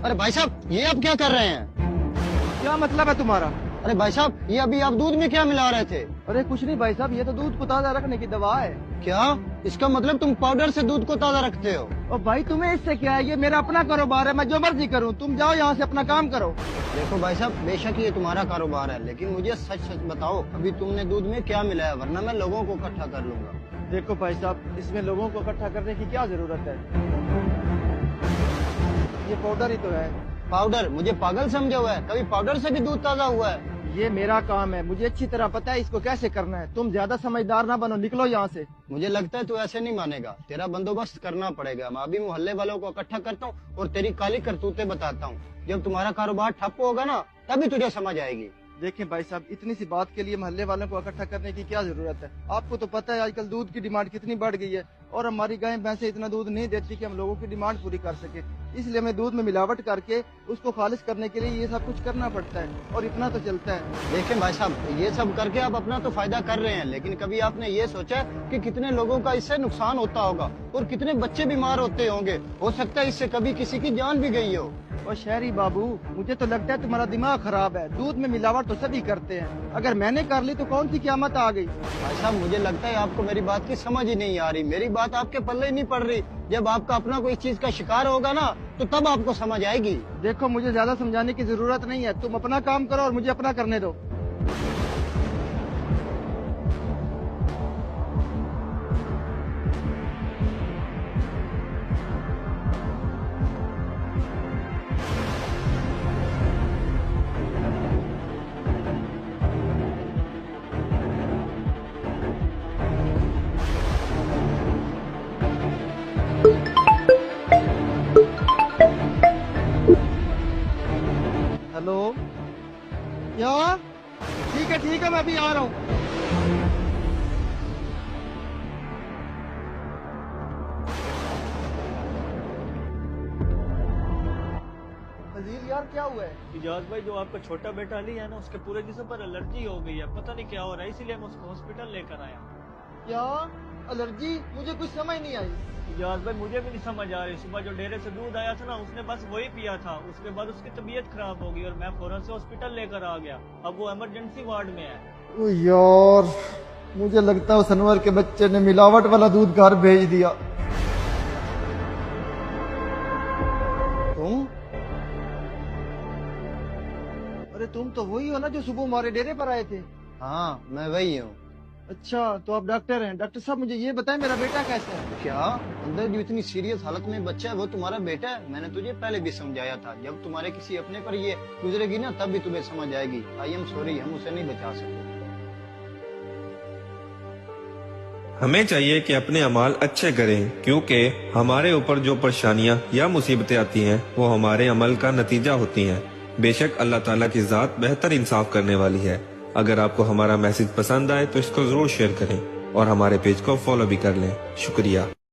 अरे भाई साहब, ये आप क्या कर रहे हैं? क्या मतलब है तुम्हारा? अरे भाई साहब, ये अभी आप दूध में क्या मिला रहे थे? अरे कुछ नहीं भाई साहब, ये तो दूध को ताजा रखने की दवा है। क्या? इसका मतलब तुम पाउडर से दूध को ताजा रखते हो? और भाई तुम्हें इससे क्या है? ये मेरा अपना कारोबार है, मैं जो मर्जी करूँ। तुम जाओ यहाँ से, अपना काम करो। देखो भाई साहब, बेशक ये तुम्हारा कारोबार है, लेकिन मुझे सच सच बताओ, अभी तुमने दूध में क्या मिलाया, वरना मैं लोगों को इकट्ठा कर लूंगा। देखो भाई साहब, इसमें लोगों को इकट्ठा करने की क्या जरूरत है? ये पाउडर ही तो है। पाउडर? मुझे पागल समझा हुआ है? कभी पाउडर से भी दूध ताजा हुआ है? ये मेरा काम है, मुझे अच्छी तरह पता है इसको कैसे करना है। तुम ज्यादा समझदार ना बनो, निकलो यहाँ से। मुझे लगता है तू ऐसे नहीं मानेगा, तेरा बंदोबस्त करना पड़ेगा। मैं अभी मोहल्ले वालों को इकट्ठा करता हूँ और तेरी काली करतूतें बताता हूँ। जब तुम्हारा कारोबार ठप्प होगा ना, तभी तुझे समझ आएगी। देखें भाई साहब, इतनी सी बात के लिए मोहल्ले वालों को इकट्ठा करने की क्या जरूरत है? आपको तो पता है आजकल दूध की डिमांड कितनी बढ़ गई है, और हमारी गायें भैंसें इतना दूध नहीं देती कि हम लोगों की डिमांड पूरी कर सके। इसलिए हमें दूध में मिलावट करके उसको खालिश करने के लिए ये सब कुछ करना पड़ता है, और इतना तो चलता है। देखें भाई साहब, ये सब करके आप अपना तो फायदा कर रहे हैं, लेकिन कभी आपने ये सोचा कि कितने लोगों का इससे नुकसान होता होगा और कितने बच्चे बीमार होते होंगे? हो सकता है इससे कभी किसी की जान भी गई हो। और शहरी बाबू, मुझे तो लगता है तुम्हारा दिमाग खराब है। दूध में मिलावट तो सभी करते हैं, अगर मैंने कर ली तो कौन सी क़यामत आ गई? भाई साहब, मुझे लगता है आपको मेरी बात की समझ ही नहीं आ रही, मेरी बात आपके पल्ले ही नहीं पड़ रही। जब आपका अपना कोई चीज का शिकार होगा ना, तो तब आपको समझ आएगी। देखो, मुझे ज्यादा समझाने की जरूरत नहीं है। तुम अपना काम करो और मुझे अपना करने दो। हेलो, क्या? ठीक है, मैं अभी आ रहा हूँ। फजील यार, क्या हुआ है? इजाज भाई, जो आपका छोटा बेटा अली है ना, उसके पूरे जिस्म पर एलर्जी हो गई है, पता नहीं क्या हो रहा है, इसीलिए मैं उसको हॉस्पिटल लेकर आया। क्या एलर्जी? मुझे कुछ समझ नहीं आई। इजाज भाई, मुझे भी नहीं समझ आ रही। सुबह जो डेरे से दूध आया था ना, उसने बस वही पिया था। उसके बाद उसकी तबीयत खराब हो गई और मैं फौरन से हॉस्पिटल लेकर आ गया। अब वो इमरजेंसी वार्ड में है। ओ यार, मुझे लगता है उस अनवर के बच्चे ने मिलावट वाला दूध घर भेज दिया। तुम? अरे तुम तो वही हो ना जो सुबह हमारे डेरे पर आए थे? हाँ, मैं वही हूँ। अच्छा, तो आप डॉक्टर हैं। डॉक्टर साहब, मुझे ये बताएं, मेरा बेटा कैसा है? क्या? अंदर जो इतनी सीरियस हालत में बच्चा है, वो तुम्हारा बेटा है? मैंने तुझे पहले भी समझाया था, जब तुम्हारे किसी अपने पर ये गुजरेगी ना, तब भी तुम्हें समझ आएगी। आई एम सॉरी, हम उसे नहीं बचा सकते। हमें चाहिए कि अपने अमाल अच्छे करें, क्योंकि हमारे ऊपर जो परेशानियां या मुसीबतें आती हैं, वो हमारे अमल का नतीजा होती हैं। बेशक अल्लाह ताला की जात बेहतर इंसाफ करने वाली है। अगर आपको हमारा मैसेज पसंद आए तो इसको जरूर शेयर करें और हमारे पेज को फॉलो भी कर लें। शुक्रिया।